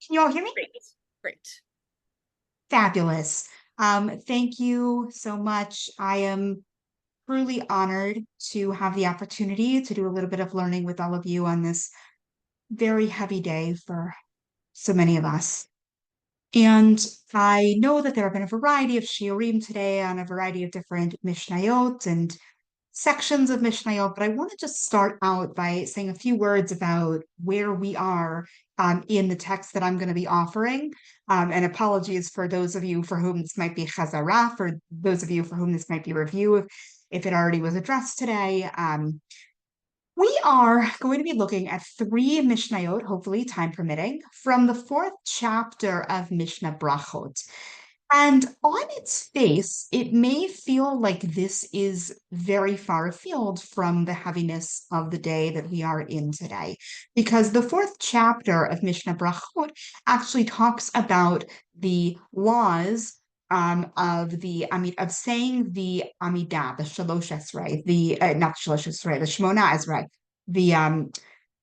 Can you all hear me? Great. Great. Fabulous. Thank you so much. I am truly honored to have the opportunity to do a little bit of learning with all of you on this very heavy day for so many of us. And I know that there have been a variety of shiurim today on a variety of different Mishnayot and sections of Mishnayot, but I want to just start out by saying a few words about where we are in the text that I'm going to be offering. And apologies for those of you for whom this might be chazara, for those of you for whom this might be review, if it already was addressed today. We are going to be looking at three Mishnayot, hopefully time permitting, from the fourth chapter of Mishnah Brachot. And on its face, it may feel like this is very far afield from the heaviness of the day that we are in today, because the fourth chapter of Mishnah Brachot actually talks about the laws of saying the Amidah, the Shalosh Esrei, the not Shalosh Esrei, the Shmona Esrei, the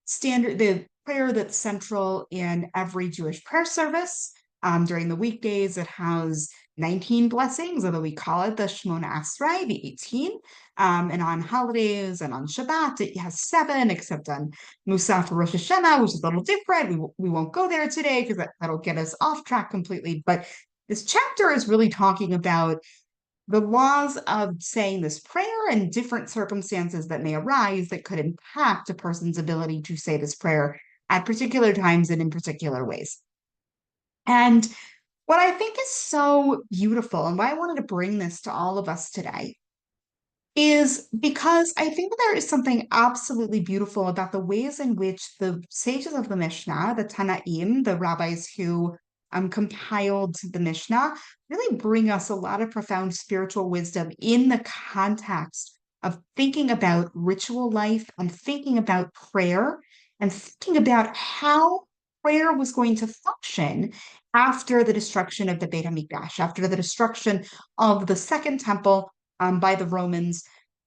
standard, the prayer that's central in every Jewish prayer service. During the weekdays, it has 19 blessings, although we call it the Shmona Esrei, the 18. And on holidays and on Shabbat, it has 7, except on Musaf Rosh Hashanah, which is a little different. We won't go there today because that'll get us off track completely. But this chapter is really talking about the laws of saying this prayer and different circumstances that may arise that could impact a person's ability to say this prayer at particular times and in particular ways. And what I think is so beautiful and why I wanted to bring this to all of us today is because I think that there is something absolutely beautiful about the ways in which the sages of the Mishnah, the Tanaim, the rabbis who compiled the Mishnah, really bring us a lot of profound spiritual wisdom in the context of thinking about ritual life and thinking about prayer and thinking about how prayer was going to function after the destruction of the Beit HaMikdash, after the destruction of the Second Temple by the Romans.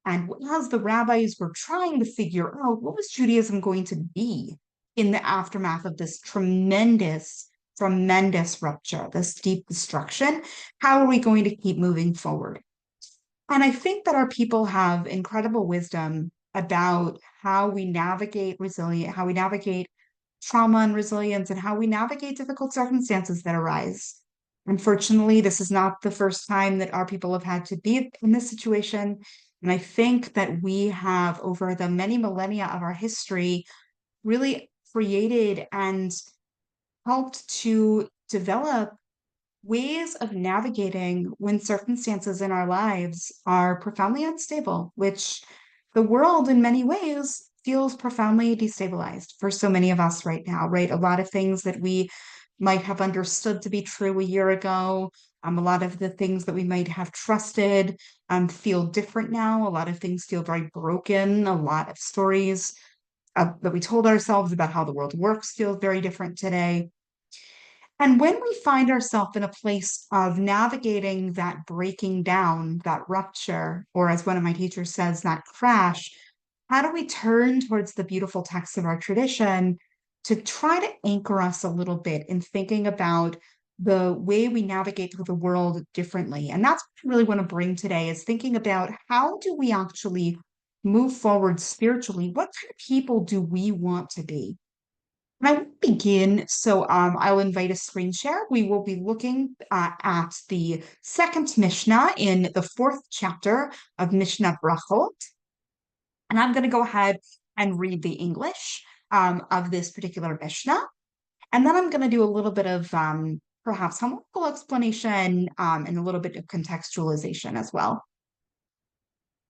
And as the rabbis were trying to figure out what was Judaism going to be in the aftermath of this tremendous, tremendous rupture, this deep destruction, how are we going to keep moving forward? And I think that our people have incredible wisdom about how we navigate resilience, how we navigate trauma and resilience, and how we navigate difficult circumstances that arise. Unfortunately, this is not the first time that our people have had to be in this situation. And I think that we have, over the many millennia of our history, really created and helped to develop ways of navigating when circumstances in our lives are profoundly unstable, which the world in many ways feels profoundly destabilized for so many of us right now, right? A lot of things that we might have understood to be true a year ago, a lot of the things that we might have trusted feel different now. A lot of things feel very broken. A lot of stories that we told ourselves about how the world works feel very different today. And when we find ourselves in a place of navigating that breaking down, that rupture, or as one of my teachers says, that crash, how do we turn towards the beautiful texts of our tradition to try to anchor us a little bit in thinking about the way we navigate through the world differently? And that's what I really want to bring today is thinking about how do we actually move forward spiritually? What kind of people do we want to be? And I will begin, so I'll invite a screen share. We will be looking at the second Mishnah in the fourth chapter of Mishnah Brachot. And I'm going to go ahead and read the English of this particular Mishnah. And then I'm going to do a little bit of perhaps homiletical explanation and a little bit of contextualization as well.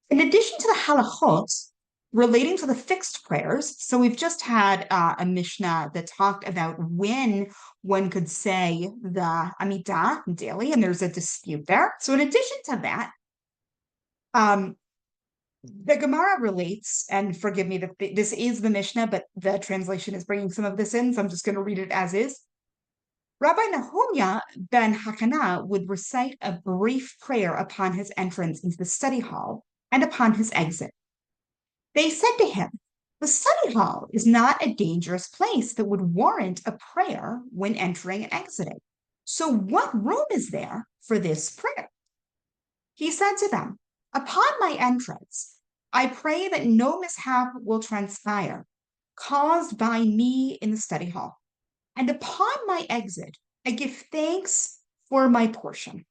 In addition to the halachot relating to the fixed prayers, so we've just had a Mishnah that talked about when one could say the Amidah daily, and there's a dispute there. So in addition to that, the Gemara relates, and forgive me, this is the Mishnah, but the translation is bringing some of this in, so I'm just going to read it as is. Rabbi Nahumya ben Hakana would recite a brief prayer upon his entrance into the study hall and upon his exit. They said to him, The study hall is not a dangerous place that would warrant a prayer when entering and exiting. So, what room is there for this prayer? He said to them, "Upon my entrance, I pray that no mishap will transpire caused by me in the study hall. And upon my exit, I give thanks for my portion."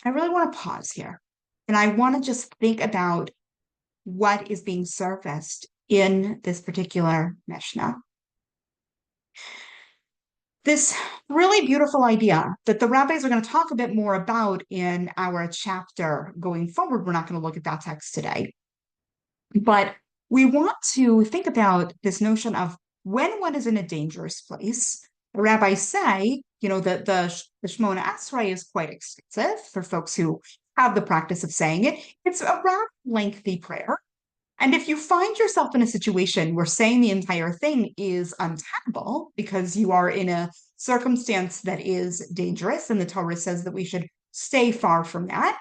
I really want to pause here. And I want to just think about what is being surfaced in this particular Mishnah. This really beautiful idea that the rabbis are going to talk a bit more about in our chapter going forward. We're not going to look at that text today. But we want to think about this notion of when one is in a dangerous place. The rabbis say, that the Shemona Esrei is quite extensive for folks who have the practice of saying it. It's a rather lengthy prayer. And if you find yourself in a situation where saying the entire thing is untenable because you are in a circumstance that is dangerous, and the Torah says that we should stay far from that,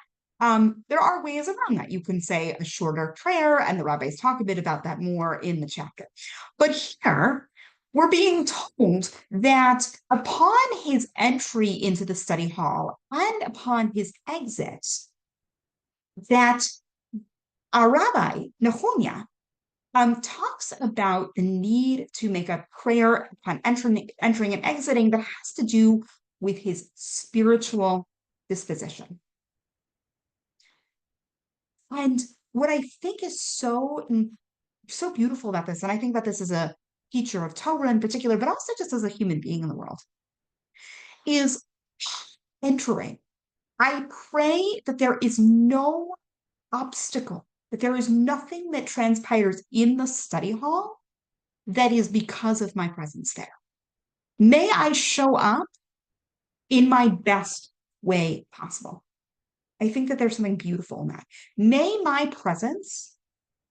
there are ways around that. You can say a shorter prayer, and the rabbis talk a bit about that more in the chapter. But here, we're being told that upon his entry into the study hall and upon his exit, that our Rabbi, Nehonia, talks about the need to make a prayer upon entering and exiting that has to do with his spiritual disposition. And what I think is so beautiful about this, and I think that this is a teacher of Torah in particular, but also just as a human being in the world, is entering. I pray that there is no obstacle, that there is nothing that transpires in the study hall that is because of my presence there. May I show up in my best way possible. I think that there's something beautiful in that. May my presence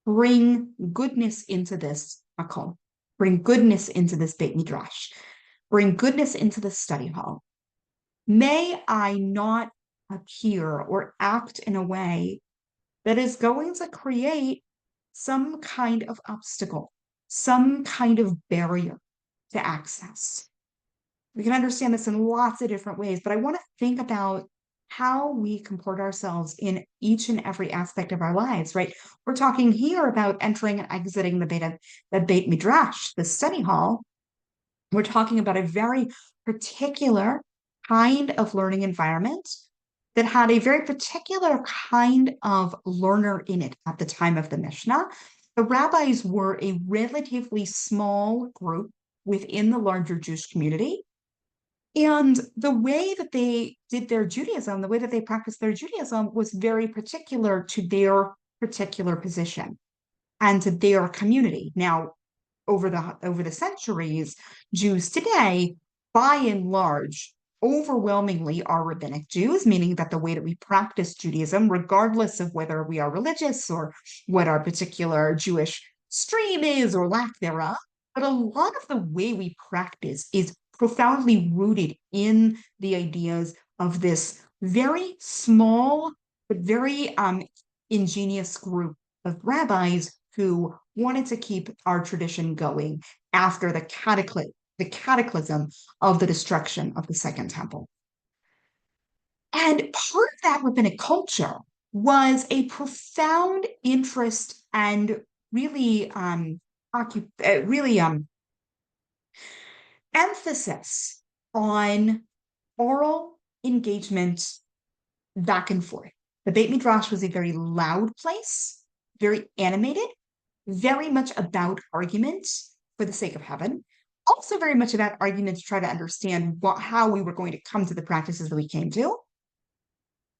bring goodness into this makom, bring goodness into this Beit Midrash, bring goodness into the study hall. May I not appear or act in a way that is going to create some kind of obstacle, some kind of barrier to access. We can understand this in lots of different ways, but I want to think about how we comport ourselves in each and every aspect of our lives, right? We're talking here about entering and exiting the Beit Midrash, the study hall. We're talking about a very particular kind of learning environment that had a very particular kind of learner in it at the time of the Mishnah. The rabbis were a relatively small group within the larger Jewish community. And the way that they did their Judaism, the way that they practiced their Judaism was very particular to their particular position and to their community. Now, over the centuries, Jews today, by and large, overwhelmingly are rabbinic Jews, meaning that the way that we practice Judaism, regardless of whether we are religious or what our particular Jewish stream is or lack thereof, but a lot of the way we practice is profoundly rooted in the ideas of this very small but very ingenious group of rabbis who wanted to keep our tradition going after the cataclysm of the destruction of the Second Temple. And part of that rabbinic culture was a profound interest and really, emphasis on oral engagement back and forth. The Beit Midrash was a very loud place, very animated, very much about argument for the sake of heaven, also very much about argument to try to understand how we were going to come to the practices that we came to.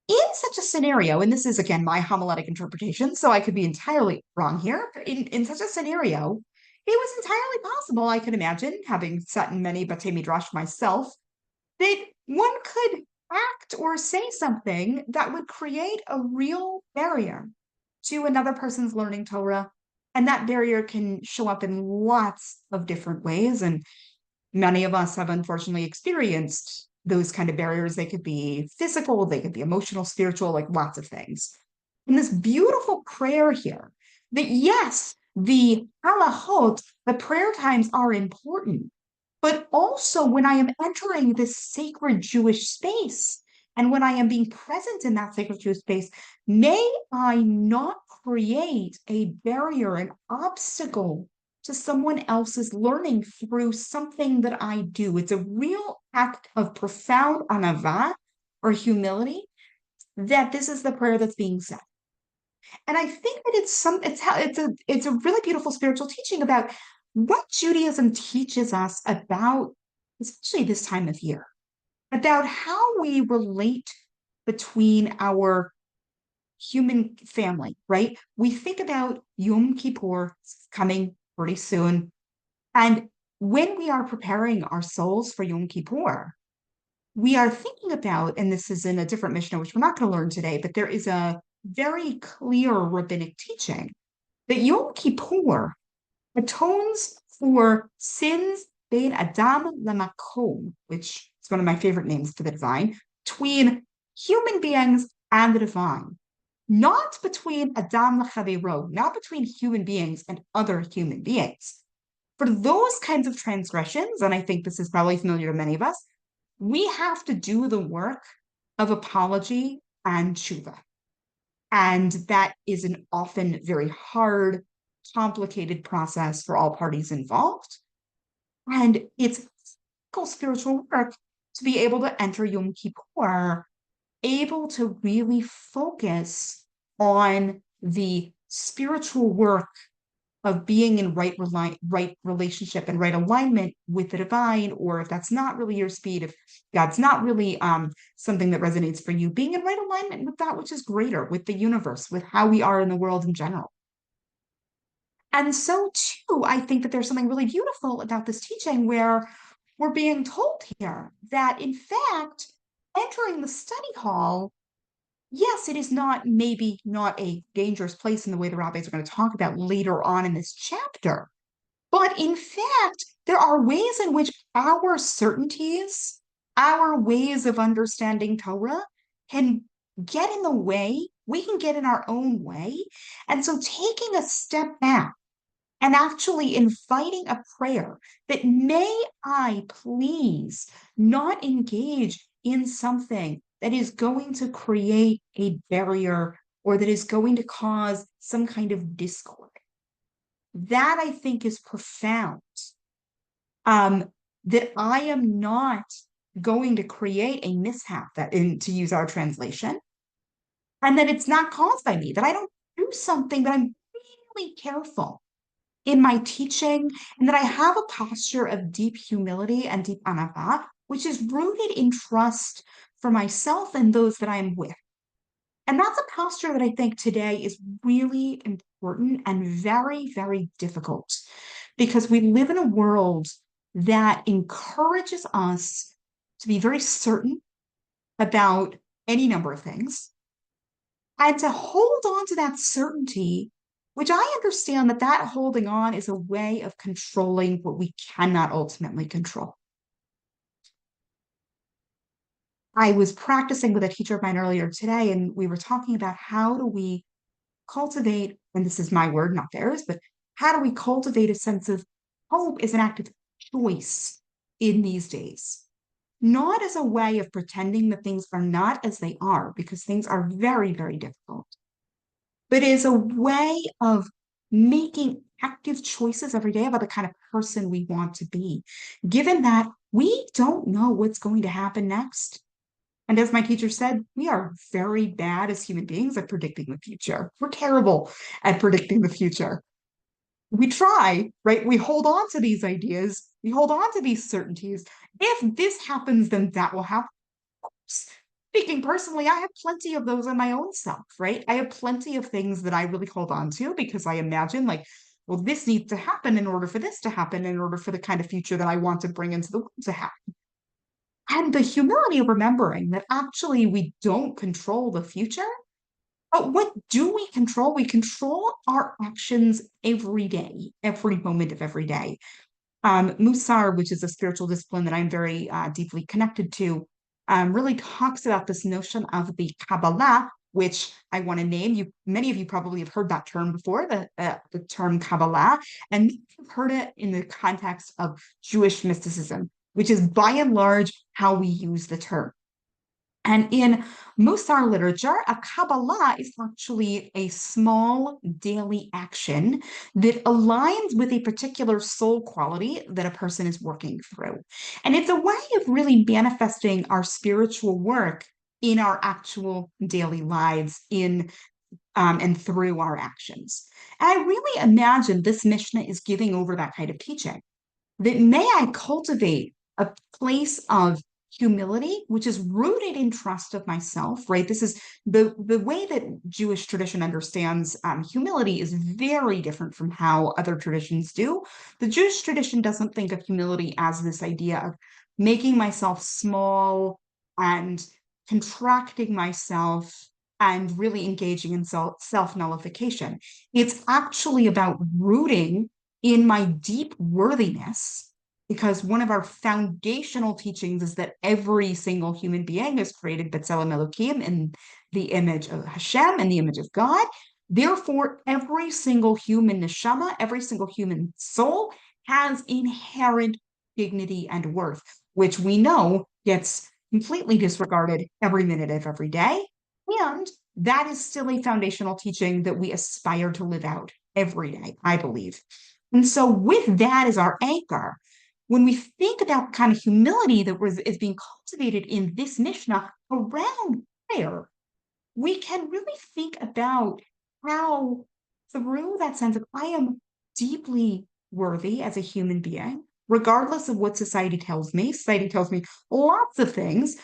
In such a scenario, and this is again my homiletic interpretation, so I could be entirely wrong here, but in such a scenario, it was entirely possible, I could imagine, having sat in many Batei Midrash myself, that one could act or say something that would create a real barrier to another person's learning Torah. And that barrier can show up in lots of different ways. And many of us have unfortunately experienced those kind of barriers. They could be physical, they could be emotional, spiritual, like lots of things. And this beautiful prayer here that yes, The halachot, the prayer times are important, but also when I am entering this sacred Jewish space and when I am being present in that sacred Jewish space, may I not create a barrier, an obstacle to someone else's learning through something that I do. It's a real act of profound anava or humility that this is the prayer that's being said. And I think that it's a really beautiful spiritual teaching about what Judaism teaches us about, especially this time of year, about how we relate between our human family, right? We think about Yom Kippur coming pretty soon. And when we are preparing our souls for Yom Kippur, we are thinking about, and this is in a different Mishnah, which we're not going to learn today, but there is a very clear rabbinic teaching that Yom Kippur atones for sins bein Adam lamakom, which is one of my favorite names for the divine, between human beings and the divine, not between Adam lachavero, not between human beings and other human beings. For those kinds of transgressions, and I think this is probably familiar to many of us, we have to do the work of apology and tshuva. And that is an often very hard, complicated process for all parties involved. And it's spiritual work to be able to enter Yom Kippur, able to really focus on the spiritual work of being in right relationship and right alignment with the divine, or if that's not really your speed, if God's not really something that resonates for you, being in right alignment with that which is greater, with the universe, with how we are in the world in general. And so too, I think that there's something really beautiful about this teaching where we're being told here that in fact, entering the study hall, yes, it is not maybe not a dangerous place in the way the rabbis are going to talk about later on in this chapter. But in fact, there are ways in which our certainties, our ways of understanding Torah can get in the way. We can get in our own way. And so taking a step back and actually inviting a prayer that may I please not engage in something that is going to create a barrier or that is going to cause some kind of discord. That I think is profound. That I am not going to create a mishap that to use our translation, and that it's not caused by me, that I don't do something, that I'm really careful in my teaching, and that I have a posture of deep humility and deep anava, which is rooted in trust for myself and those that I am with. And that's a posture that I think today is really important and very, very difficult because we live in a world that encourages us to be very certain about any number of things and to hold on to that certainty, which I understand that holding on is a way of controlling what we cannot ultimately control. I was practicing with a teacher of mine earlier today, and we were talking about how do we cultivate, and this is my word, not theirs, but how do we cultivate a sense of hope as an act of choice in these days? Not as a way of pretending that things are not as they are, because things are very, very difficult, but as a way of making active choices every day about the kind of person we want to be, given that we don't know what's going to happen next. And as my teacher said, we are very bad as human beings at predicting the future. We're terrible at predicting the future. We try, right? We hold on to these ideas, we hold on to these certainties. If this happens, then that will happen. Speaking personally, I have plenty of those in my own self, right? I have plenty of things that I really hold on to because I imagine, like, well, this needs to happen in order for this to happen, in order for the kind of future that I want to bring into the world to happen. And the humility of remembering that actually we don't control the future, but what do we control? We control our actions every day, every moment of every day. Musar, which is a spiritual discipline that I'm very deeply connected to, really talks about this notion of the Kabbalah, which I want to name. Many of you probably have heard that term before, the term Kabbalah, and you've heard it in the context of Jewish mysticism, which is by and large how we use the term. And in Musar literature, a Kabbalah is actually a small daily action that aligns with a particular soul quality that a person is working through. And it's a way of really manifesting our spiritual work in our actual daily lives, in and through our actions. And I really imagine this Mishnah is giving over that kind of teaching, that may I cultivate a place of humility, which is rooted in trust of myself, right? This is the way that Jewish tradition understands humility is very different from how other traditions do. The Jewish tradition doesn't think of humility as this idea of making myself small and contracting myself and really engaging in self-nullification. It's actually about rooting in my deep worthiness, because one of our foundational teachings is that every single human being is created b'tselem Elokim, in the image of Hashem and the image of God. Therefore, every single human neshama, every single human soul has inherent dignity and worth, which we know gets completely disregarded every minute of every day. And that is still a foundational teaching that we aspire to live out every day, I believe. And so, with that as our anchor, when we think about kind of humility that is being cultivated in this Mishnah around prayer, we can really think about how, through that sense of I am deeply worthy as a human being, regardless of what society tells me. Society tells me lots of things,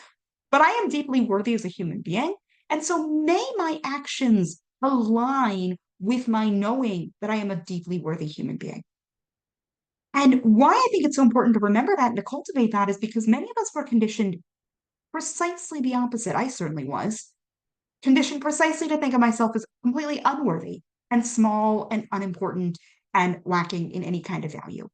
but I am deeply worthy as a human being. And so may my actions align with my knowing that I am a deeply worthy human being. And why I think it's so important to remember that and to cultivate that is because many of us were conditioned precisely the opposite. I certainly was conditioned precisely to think of myself as completely unworthy and small and unimportant and lacking in any kind of value.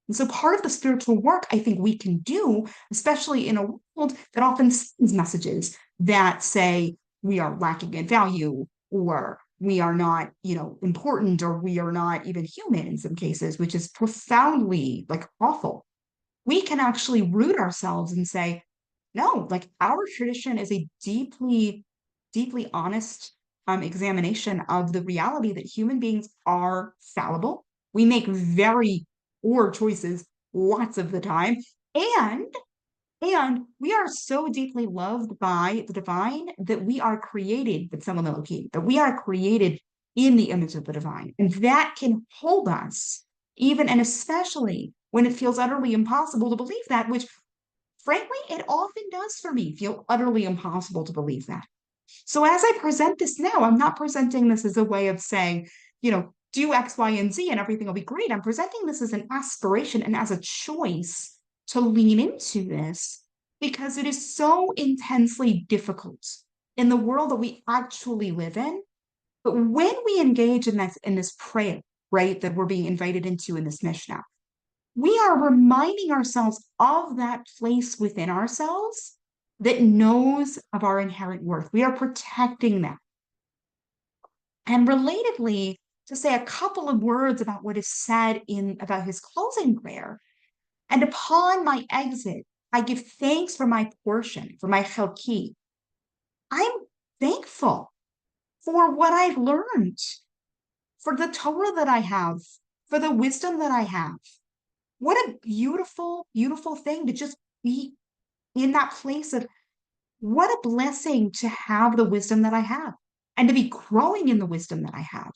And so part of the spiritual work I think we can do, especially in a world that often sends messages that say we are lacking in value, or we are not, important, or we are not even human in some cases, which is profoundly like awful. We can actually root ourselves and say, no, like our tradition is a deeply, deeply honest examination of the reality that human beings are fallible. We make very poor choices lots of the time. And and we are so deeply loved by the divine that we are created with B'Tselem Elohim, that we are created in the image of the divine. And that can hold us, even and especially when it feels utterly impossible to believe that, which frankly, it often does for me feel utterly impossible to believe that. So as I present this now, I'm not presenting this as a way of saying, do X, Y, and Z and everything will be great. I'm presenting this as an aspiration and as a choice to lean into this because it is so intensely difficult in the world that we actually live in. But when we engage in this prayer, right, that we're being invited into in this Mishnah, we are reminding ourselves of that place within ourselves that knows of our inherent worth. We are protecting that. And relatedly, to say a couple of words about what is said in about his closing prayer. And upon my exit, I give thanks for my portion, for my chelki. I'm thankful for what I've learned, for the Torah that I have, for the wisdom that I have. What a beautiful, beautiful thing to just be in that place of what a blessing to have the wisdom that I have and to be growing in the wisdom that I have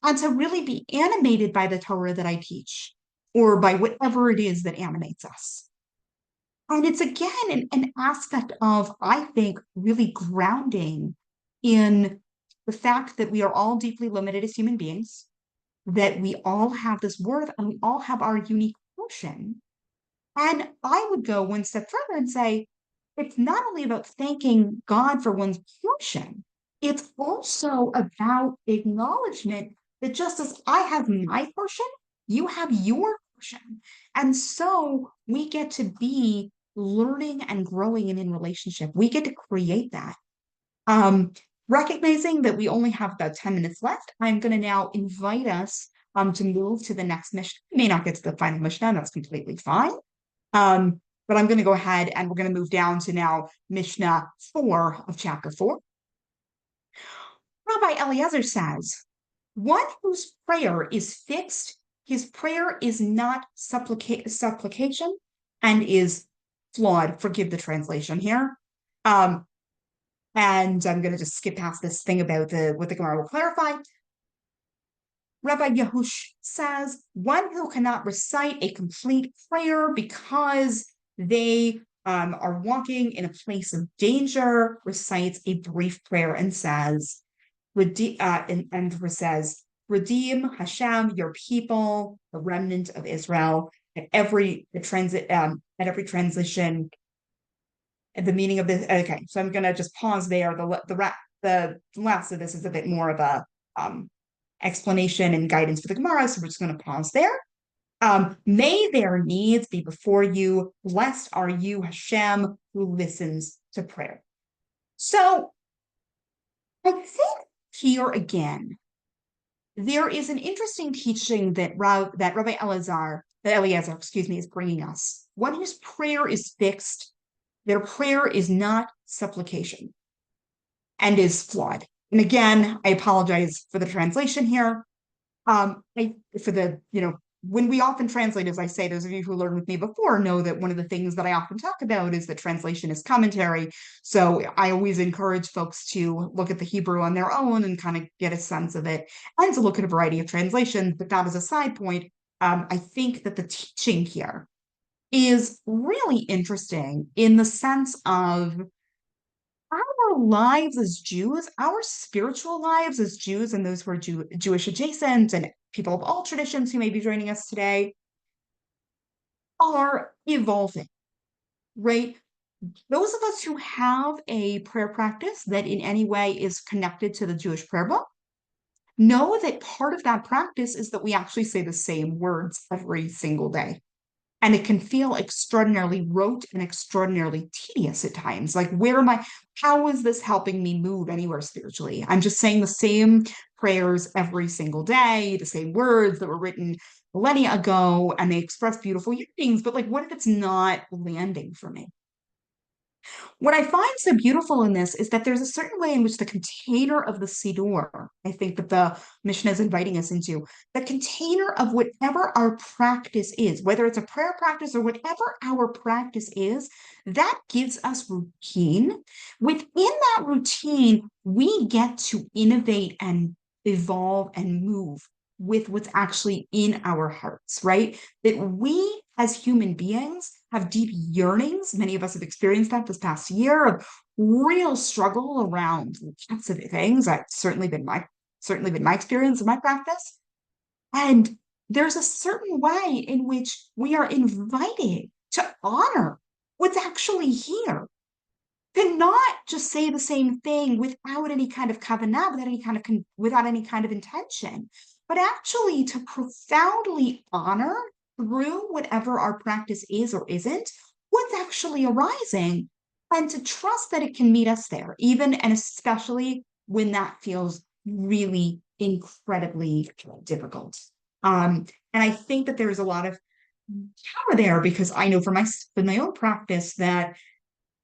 and to really be animated by the Torah that I teach or by whatever it is that animates us. And it's again an aspect of, I think, really grounding in the fact that we are all deeply limited as human beings, that we all have this worth and we all have our unique portion. And I would go one step further and say, it's not only about thanking God for one's portion, it's also about acknowledgement that just as I have my portion, you have your portion. And so we get to be learning and growing and in relationship. We get to create that. Um, Recognizing that we only have about 10 minutes left, I'm going to now invite us to move to the next Mishnah. We may not get to the final Mishnah, that's completely fine. But I'm going to go ahead and we're going to move down to now Mishnah 4 of chapter 4. Rabbi Eliezer says, one whose prayer is fixed, his prayer is not supplication and is flawed. Forgive the translation here. And I'm going to just skip past this thing about what the Gemara will clarify. Rabbi Yehush says, one who cannot recite a complete prayer because they are walking in a place of danger, recites a brief prayer and says, says, redeem Hashem, your people, the remnant of Israel. At every transition, the meaning of this. Okay, so I'm going to just pause there. The last of this is a bit more of a explanation and guidance for the Gemara, so we're just going to pause there. May their needs be before you. Blessed are you, Hashem, who listens to prayer. So I think here again, there is an interesting teaching that Rabbi Eliezer, is bringing us. One whose prayer is fixed, their prayer is not supplication and is flawed. And again, I apologize for the translation here. When we often translate, as I say, those of you who learned with me before know that one of the things that I often talk about is that translation is commentary. So I always encourage folks to look at the Hebrew on their own and kind of get a sense of it, and to look at a variety of translations. But that as a side point, I think that the teaching here is really interesting in the sense of our lives as Jews, our spiritual lives as Jews, and those who are Jewish adjacent and people of all traditions who may be joining us today, are evolving, right? Those of us who have a prayer practice that in any way is connected to the Jewish prayer book know that part of that practice is that we actually say the same words every single day. And it can feel extraordinarily rote and extraordinarily tedious at times. Like, how is this helping me move anywhere spiritually? I'm just saying the same prayers every single day, the same words that were written millennia ago, and they express beautiful yearnings, but like, what if it's not landing for me? What I find so beautiful in this is that there's a certain way in which the container of the Siddur, I think that the Mishnah is inviting us into, the container of whatever our practice is, whether it's a prayer practice or whatever our practice is, that gives us routine. Within that routine, we get to innovate and evolve and move with what's actually in our hearts, right? That we as human beings have deep yearnings. Many of us have experienced that this past year of real struggle around lots of things. That's certainly been my experience and my practice. And there's a certain way in which we are invited to honor what's actually here, to not just say the same thing without any kind of kavanah, without any kind of intention, but actually to profoundly honor through whatever our practice is or isn't, what's actually arising, and to trust that it can meet us there, even and especially when that feels really incredibly difficult. And I think that there's a lot of power there, because I know from my own practice that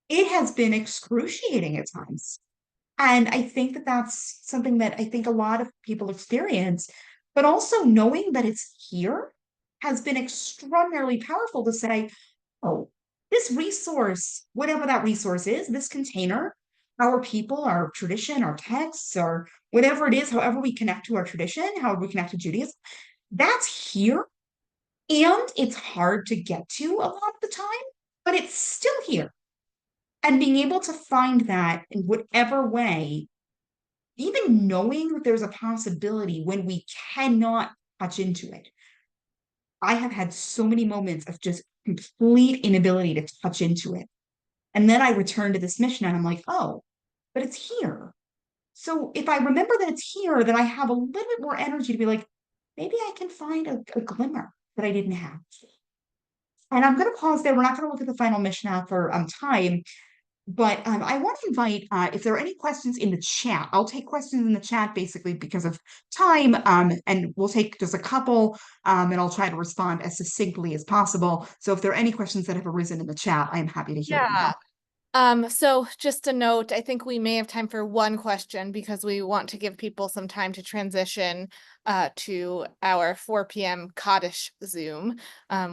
it has been excruciating at times. And I think that that's something that I think a lot of people experience, but also knowing that it's here has been extraordinarily powerful to say, oh, this resource, whatever that resource is, this container, our people, our tradition, our texts, or whatever it is, however we connect to our tradition, however we connect to Judaism, that's here. And it's hard to get to a lot of the time, but it's still here. And being able to find that in whatever way, even knowing that there's a possibility when we cannot touch into it. I have had so many moments of just complete inability to touch into it. And then I return to this Mishnah and I'm like, oh, but it's here. So if I remember that it's here, then I have a little bit more energy to be like, maybe I can find a glimmer that I didn't have. And I'm going to pause there. We're not going to look at the final Mishnah for time. But I want to invite, if there are any questions in the chat, I'll take questions in the chat basically because of time, and we'll take just a couple, and I'll try to respond as succinctly as possible. So if there are any questions that have arisen in the chat, I'm happy to hear them Yeah. now. So just a note, I think we may have time for one question because we want to give people some time to transition to our 4 p.m. Kaddish Zoom,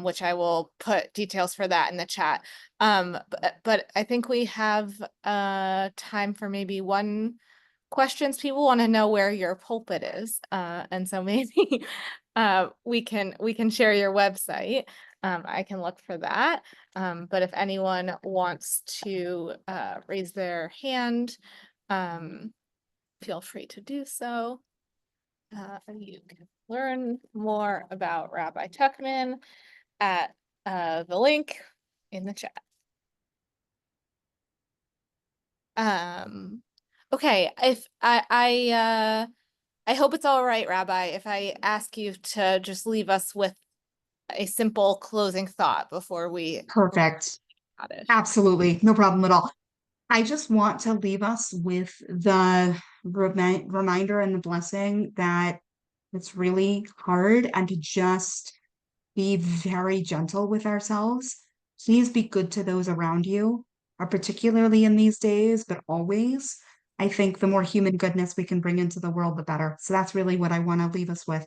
which I will put details for that in the chat. But I think we have time for maybe one questions. People want to know where your pulpit is. And so maybe we can share your website. I can look for that. But if anyone wants to raise their hand, feel free to do so. You can learn more about Rabbi Tuchman at the link in the chat. Okay, if I hope it's all right, Rabbi, if I ask you to just leave us with a simple closing thought before we Perfect. Kaddish. Absolutely. No problem at all. I just want to leave us with the reminder and the blessing that it's really hard, and to just be very gentle with ourselves. Please be good to those around you, particularly in these days, but always. I think the more human goodness we can bring into the world, the better. So that's really what I want to leave us with.